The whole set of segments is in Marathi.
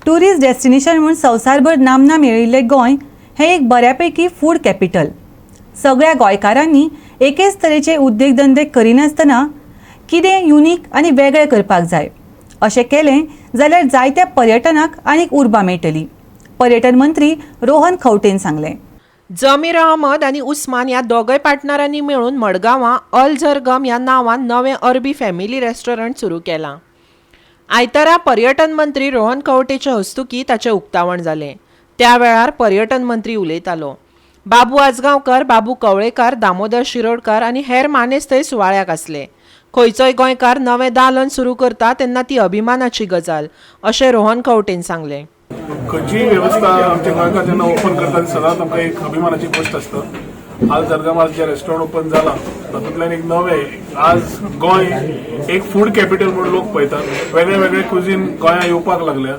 टुरिस्ट डेस्टिनेशन म्हणून संवसारभर नामना मेळिल्लें गोंय हें एक बऱ्यापैकी फूड कॅपिटल. सगळ्या गोंयकारांनी एकेच तरेचे उद्देगधंदे करिनासतना कितें युनिक आनी वेगळें करपाक जाय. अशें केलें जाल्यार जायत्या पर्यटनाक आनीक उर्बा मेळटली. पर्यटन मंत्री रोहन खंवटेन सांगलें. जमीर अहमद आणि उस्मान ह्या दोगय पार्टनरांनी मेळून मडगांवां अल झरगम ह्या नांवान नवें अरबी फॅमिली रेस्टॉरंट सुरू केलां. आयतारा पर्यटन मंत्री रोहन खंवटेचे हस्तुकीं ताचें उक्तावण जालें. त्या वेळार पर्यटन मंत्री उलयतालो. बाबू आजगांवकर, बाबू कवळेकार, दामोदर शिरोडकार आनी हेर मानेस्त थंय सुवाळ्याक आसले. खंयचोय गोंयकार नवें दालन सुरू करता तेन्ना ती अभिमानाची गजाल अशें रोहन खंवटेन सांगलें. खंयचीय वेवस्था आमच्या गोंयकार जेन्ना ओपन करता ती सदांच आमकां एक अभिमानाची गोश्ट आसता. आज जरगामात जे रेस्टॉरंट ओपन जाला तातूंतल्यान एक नवें आज गोंय एक फूड कॅपिटल म्हणून लोक पळयतात. वेगळे वेगळे कुझीन गोंया येवपाक लागल्या.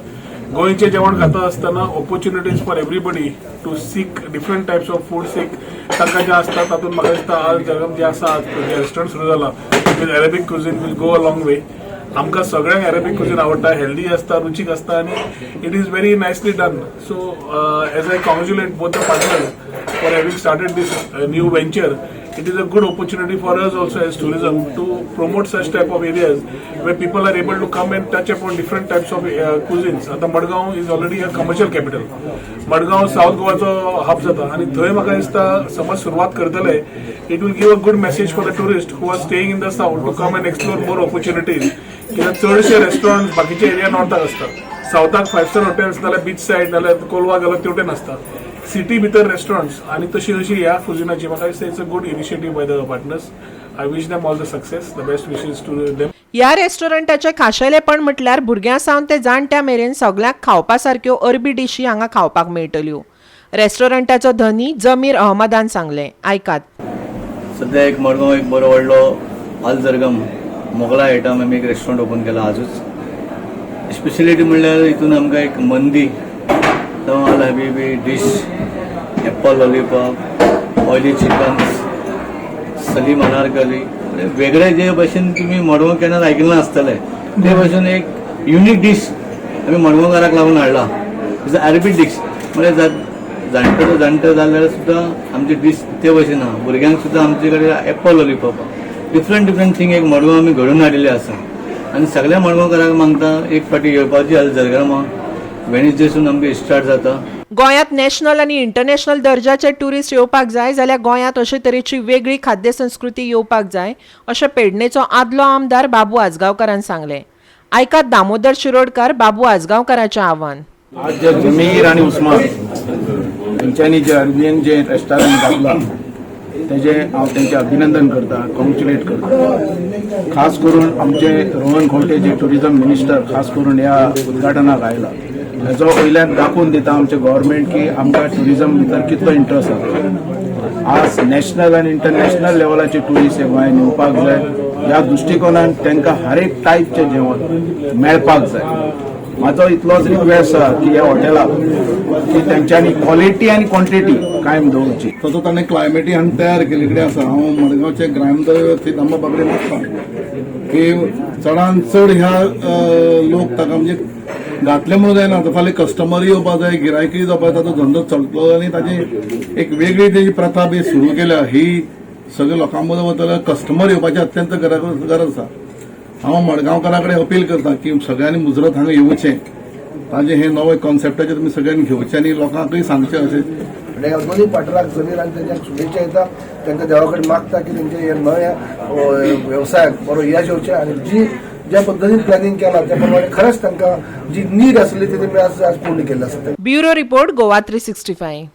गोंयचें जेवण खाता आसतना opportunities for everybody to seek different types of food seek तांकां जें आसता तातूंत म्हाका दिसता आज जरगम जें आसा जे रेस्टॉरंट सुरू जाला with Arabic cuisine will go a long way. आमकां सगळ्यांक अरेबीक कुझीन आवडटा, हेल्दी आसता, रुचीक आसता आनी it is very nicely done. So as I congratulate both the partners for having started this new venture. It is a good opportunity for us also as tourism to promote such type of areas where people are able to come and touch upon different types of cuisines. आता Madgaon is already a commercial capital. Madgaon south गोवाचो हब जाता आणि थंय म्हाका दिसता समज सुरवात करतले it will give a good message for the tourists who are staying in the south to come and explore more opportunities. कित्याक चडशे रेस्टॉरंट बाकीचे एरिया नॉर्थाक असतात. साउथाक 5 स्टार हॉटेल्स नाल्यार बीच सायड नाल्यार कोलवा गेलो तेवटेन आसता. सिटी भितर रेस्टॉरंट्स आणि तशी ह्या कुझिनाची म्हाका दिसता it's a good initiative by the partners. I wish them all the success, the best wishes to them. ह्या रेस्टॉरंटाचे खाशेलेपण म्हटल्यार भुरग्यां सावन ते जाणट्या मेरेन सगळ्यांक खावपा सारक्यो अरबी डिशी हांगा खावपाक मेळटल्यो. रेस्टॉरंटाचो धनी जमीर अहमदान सांगलें. आयकात. सध्या एक मडगांव एक बरो व्हडलो अल झरगम मोगला आयटम आमी एक रेस्टॉरंट ओपन केला आजूच. स्पेशलिटी म्हणल्यार हितून आमकां एक मंदी, अल हबीबी dish, Apple lollipop, oily chicken, Salim Anarkali, वेगळे जे भशेन तुमी मडगांव केन्ना आयकलें नासतलें ते भशेन एक युनीक डिश आमी मडगांवकाराक लागून हाडला. Is a Arabic dish. म्हणजे जाणटे जाल्यार सुद्दां आमची डिश ते भशेन आहा. भुरग्यांक सुद्दां आमचे कडेन एप्पल लॉलीपॉप डिफरंट थिंग एक मडगांव आमी घडोवन हाडिल्ले आसा आनी सगळ्या मडगांवकारांक मागता एक फावटी येवपाची अल झरगमा वेनिसडेसून आमगे स्टार्ट जाता. गोंयांत नॅशनल आनी इंटरनॅशनल दर्जाचे ट्युरिस्ट येवपाक जाय जाल्यार गोंयांत अशे तरेची वेगळी खाद्य संस्कृती येवपाक जाय अशें पेडणेचो आदलो आमदार बाबू आजगांवकारान सांगलें. आयकात दामोदर शिरोडकार, बाबू आजगांवकाराचें आव्हान. आज जे जमीर आणि उस्मान तेंच्यांनी जे अरबियन जे रेस्टॉरंट घातला तेजे हांव तेंचे अभिनंदन करता, कॉंग्रॅच्युलेट करता. खास करून आमचे रोहन खंवटे जे टुरिझम मिनिस्टर खास करून ह्या उद्घाटनाक आयला हेजो वयल्यान दाखोवन दिता आमचे गव्हर्मेंट की आमकां टुरिझम भितर कितलो इंट्रस्ट आसा. आज नॅशनल आनी इंटरनॅशनल लेवलाचे टुरिस्ट हे गोंयांत येवपाक जाय. ह्या दृश्टिकोनान तांकां हर एक टायपचें जेवण मेळपाक जाय. म्हाजो इतलोच रिक्वेस्ट आसा की ह्या हॉटेलाक की तेंच्यांनी क्वॉलिटी आनी क्वॉन्टिटी कायम दवरची. तसो ताणें क्लायमेटी हांगा तयार केले कडेन आसा. हांव मडगांवचे ग्रामदैवत श्री दामोबाबडे मागता की चडांत चड ह्या लोक ताका म्हणजे घातले म्हणून जायना. फाल्यां कस्टमर येवपाक जाय, गिरायकूय जावपाक ताचो धंदो चलतलो आनी ताची एक वेगळी तेजी प्रथा बी सुरू केल्या. ही सगळ्या लोकां मदीं वतले कस्टमर येवपाची अत्यंत गरज आसा. हांव मडगांवकारां कडेन अपील करता की सगळ्यांनी मुजरत हांगा येवचें. ताजें हें नवें कॉन्सेप्टाचेर तुमी सगळ्यांनी घेवचें आनी लोकांकूय सांगचें अशें. आणि दोन्ही पाटलाक जमीर आणि त्यांच्या शुभेच्छा येतात. त्यांच्या देवाकडे मागता की त्यांच्या हे नव्या व्यवसायात बरो यश येवचें आणि ज्या पद्धतीने प्लॅनिंग केला त्या प्रमाणे खरंच तांकां जी नीड आसली ती आज पूर्ण केली आसा. Bureau report Goa 365.